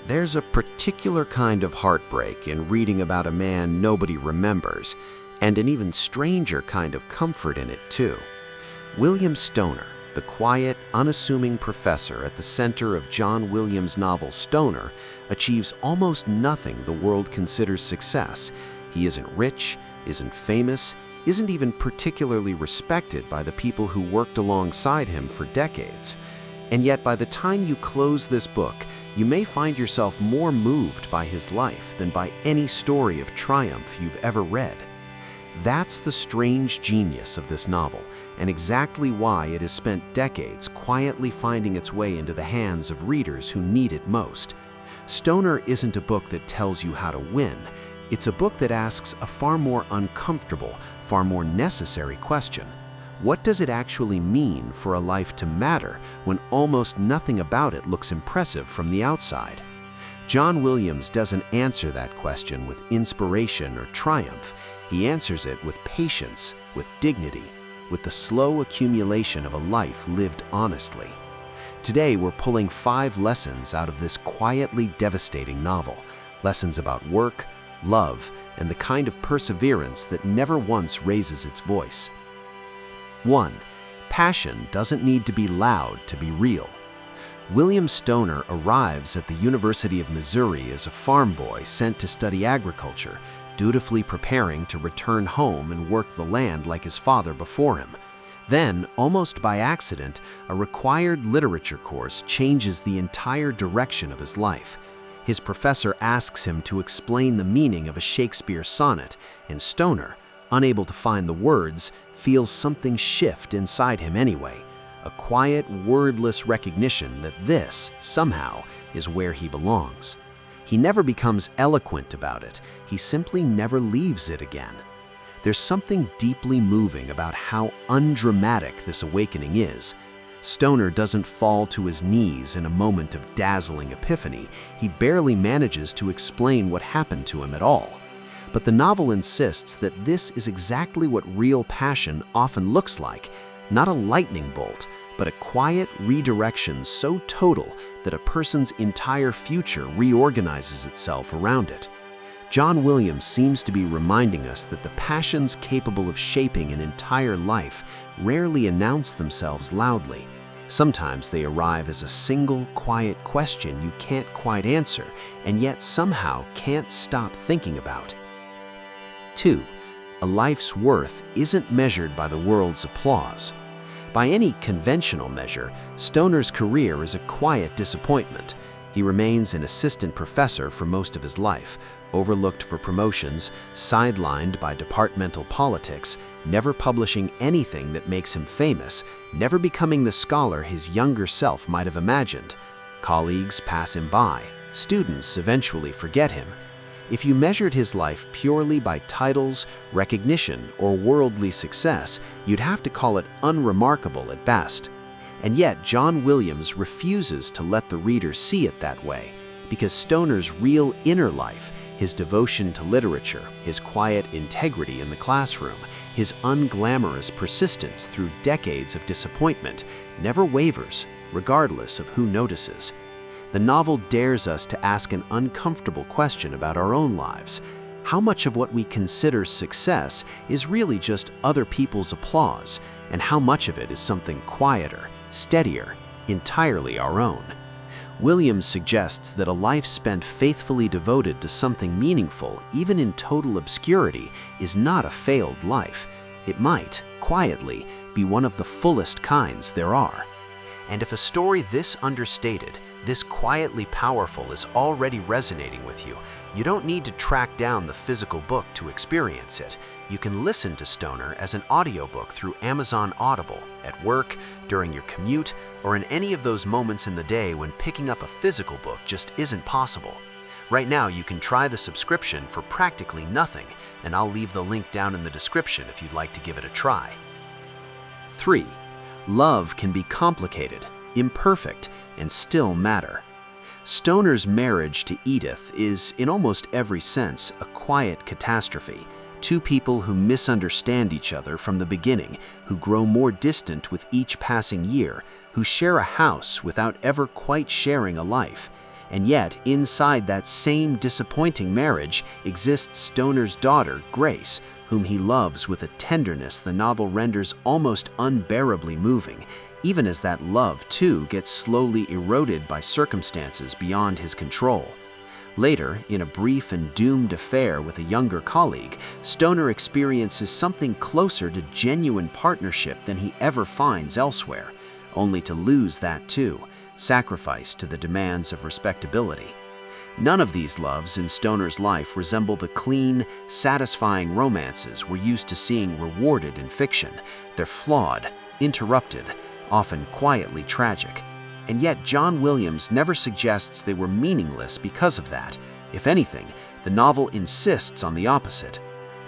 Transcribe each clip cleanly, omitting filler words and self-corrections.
There's a particular kind of heartbreak in reading about a man nobody remembers, and an even stranger kind of comfort in it, too. William Stoner, the quiet, unassuming professor at the center of John Williams' novel Stoner, achieves almost nothing the world considers success. He isn't rich, isn't famous, isn't even particularly respected by the people who worked alongside him for decades. And yet, by the time you close this book, you may find yourself more moved by his life than by any story of triumph you've ever read. That's the strange genius of this novel, and exactly why it has spent decades quietly finding its way into the hands of readers who need it most. Stoner isn't a book that tells you how to win. It's a book that asks a far more uncomfortable, far more necessary question. What does it actually mean for a life to matter when almost nothing about it looks impressive from the outside? John Williams doesn't answer that question with inspiration or triumph. He answers it with patience, with dignity, with the slow accumulation of a life lived honestly. Today, we're pulling 5 lessons out of this quietly devastating novel. Lessons about work, love, and the kind of perseverance that never once raises its voice. 1. Passion doesn't need to be loud to be real. William Stoner arrives at the University of Missouri as a farm boy sent to study agriculture, dutifully preparing to return home and work the land like his father before him. Then, almost by accident, a required literature course changes the entire direction of his life. His professor asks him to explain the meaning of a Shakespeare sonnet, and Stoner, unable to find the words, feels something shift inside him anyway, a quiet, wordless recognition that this, somehow, is where he belongs. He never becomes eloquent about it, he simply never leaves it again. There's something deeply moving about how undramatic this awakening is. Stoner doesn't fall to his knees in a moment of dazzling epiphany. He barely manages to explain what happened to him at all. But the novel insists that this is exactly what real passion often looks like, not a lightning bolt, but a quiet redirection so total that a person's entire future reorganizes itself around it. John Williams seems to be reminding us that the passions capable of shaping an entire life rarely announce themselves loudly. Sometimes they arrive as a single, quiet question you can't quite answer, and yet somehow can't stop thinking about. 2. A life's worth isn't measured by the world's applause. By any conventional measure, Stoner's career is a quiet disappointment. He remains an assistant professor for most of his life, overlooked for promotions, sidelined by departmental politics, never publishing anything that makes him famous, never becoming the scholar his younger self might have imagined. Colleagues pass him by. Students eventually forget him. If you measured his life purely by titles, recognition, or worldly success, you'd have to call it unremarkable at best. And yet, John Williams refuses to let the reader see it that way, because Stoner's real inner life, his devotion to literature, his quiet integrity in the classroom, his unglamorous persistence through decades of disappointment, never wavers, regardless of who notices. The novel dares us to ask an uncomfortable question about our own lives. How much of what we consider success is really just other people's applause, and how much of it is something quieter, steadier, entirely our own? Williams suggests that a life spent faithfully devoted to something meaningful, even in total obscurity, is not a failed life. It might, quietly, be one of the fullest kinds there are. And if a story this understated, this quietly powerful is already resonating with you, you don't need to track down the physical book to experience it. You can listen to Stoner as an audiobook through Amazon Audible, at work, during your commute, or in any of those moments in the day when picking up a physical book just isn't possible. Right now, you can try the subscription for practically nothing, and I'll leave the link down in the description if you'd like to give it a try. 3. Love can be complicated, imperfect, and still matter. Stoner's marriage to Edith is, in almost every sense, a quiet catastrophe. Two people who misunderstand each other from the beginning, who grow more distant with each passing year, who share a house without ever quite sharing a life. And yet, inside that same disappointing marriage exists Stoner's daughter, Grace, whom he loves with a tenderness the novel renders almost unbearably moving, even as that love, too, gets slowly eroded by circumstances beyond his control. Later, in a brief and doomed affair with a younger colleague, Stoner experiences something closer to genuine partnership than he ever finds elsewhere, only to lose that too, sacrificed to the demands of respectability. None of these loves in Stoner's life resemble the clean, satisfying romances we're used to seeing rewarded in fiction. They're flawed, interrupted, often quietly tragic. And yet John Williams never suggests they were meaningless because of that. If anything, the novel insists on the opposite.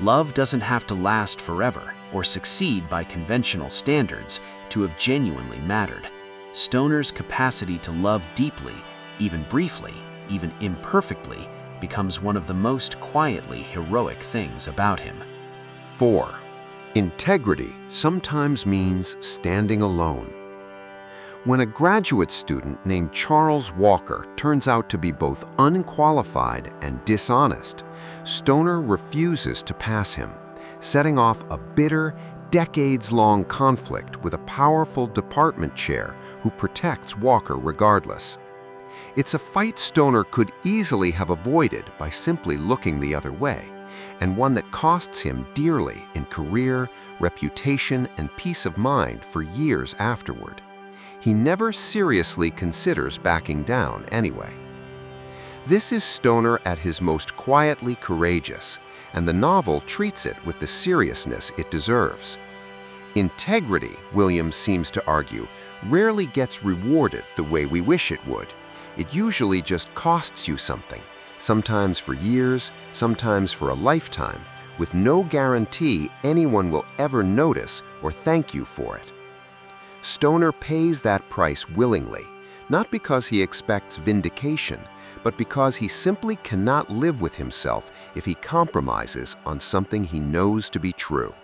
Love doesn't have to last forever or succeed by conventional standards to have genuinely mattered. Stoner's capacity to love deeply, even briefly, even imperfectly, becomes one of the most quietly heroic things about him. 4. Integrity sometimes means standing alone. When a graduate student named Charles Walker turns out to be both unqualified and dishonest, Stoner refuses to pass him, setting off a bitter, decades-long conflict with a powerful department chair who protects Walker regardless. It's a fight Stoner could easily have avoided by simply looking the other way, and one that costs him dearly in career, reputation, and peace of mind for years afterward. He never seriously considers backing down anyway. This is Stoner at his most quietly courageous, and the novel treats it with the seriousness it deserves. Integrity, Williams seems to argue, rarely gets rewarded the way we wish it would. It usually just costs you something, sometimes for years, sometimes for a lifetime, with no guarantee anyone will ever notice or thank you for it. Stoner pays that price willingly, not because he expects vindication, but because he simply cannot live with himself if he compromises on something he knows to be true.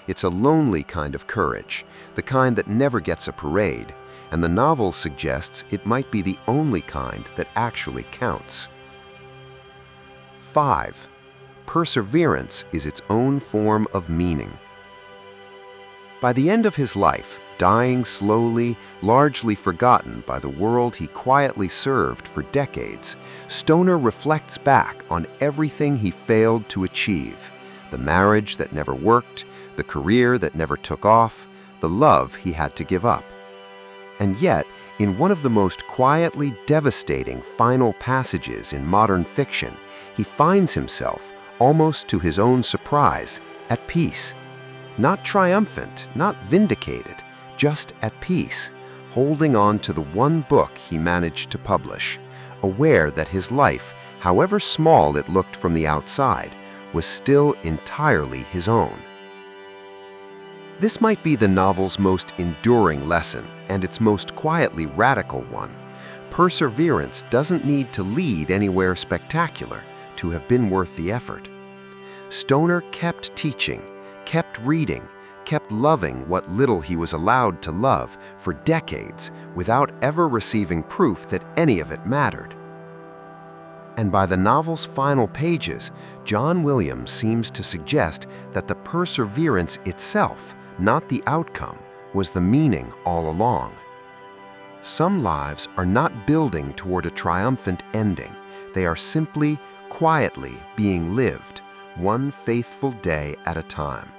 It's a lonely kind of courage, the kind that never gets a parade, and the novel suggests it might be the only kind that actually counts. 5. Perseverance is its own form of meaning. By the end of his life, dying slowly, largely forgotten by the world he quietly served for decades, Stoner reflects back on everything he failed to achieve: the marriage that never worked, the career that never took off, the love he had to give up. And yet, in one of the most quietly devastating final passages in modern fiction, he finds himself, almost to his own surprise, at peace. Not triumphant, not vindicated, just at peace, holding on to the one book he managed to publish, aware that his life, however small it looked from the outside, was still entirely his own. This might be the novel's most enduring lesson, and its most quietly radical one. Perseverance doesn't need to lead anywhere spectacular to have been worth the effort. Stoner kept teaching, kept reading, kept loving what little he was allowed to love for decades without ever receiving proof that any of it mattered. And by the novel's final pages, John Williams seems to suggest that the perseverance itself, not the outcome, was the meaning all along. Some lives are not building toward a triumphant ending. They are simply, quietly being lived, one faithful day at a time.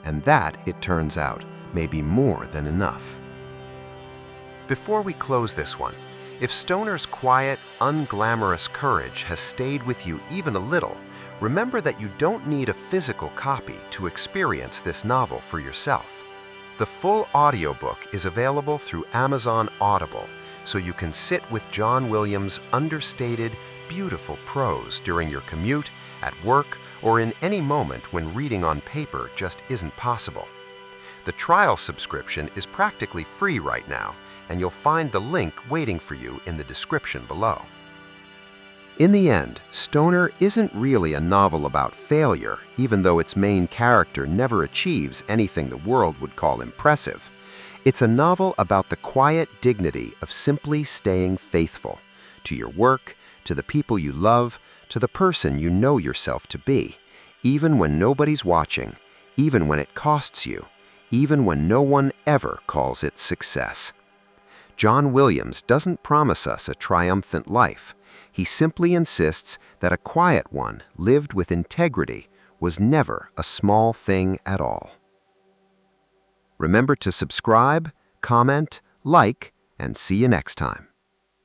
And that, it turns out, may be more than enough. Before we close this one, if Stoner's quiet, unglamorous courage has stayed with you even a little, remember that you don't need a physical copy to experience this novel for yourself. The full audiobook is available through Amazon Audible, so you can sit with John Williams' understated, beautiful prose during your commute, at work, or in any moment when reading on paper just isn't possible. The trial subscription is practically free right now, and you'll find the link waiting for you in the description below. In the end, Stoner isn't really a novel about failure, even though its main character never achieves anything the world would call impressive. It's a novel about the quiet dignity of simply staying faithful to your work, to the people you love, to the person you know yourself to be, even when nobody's watching, even when it costs you, even when no one ever calls it success. John Williams doesn't promise us a triumphant life. He simply insists that a quiet one, lived with integrity, was never a small thing at all. Remember to subscribe, comment, like, and see you next time.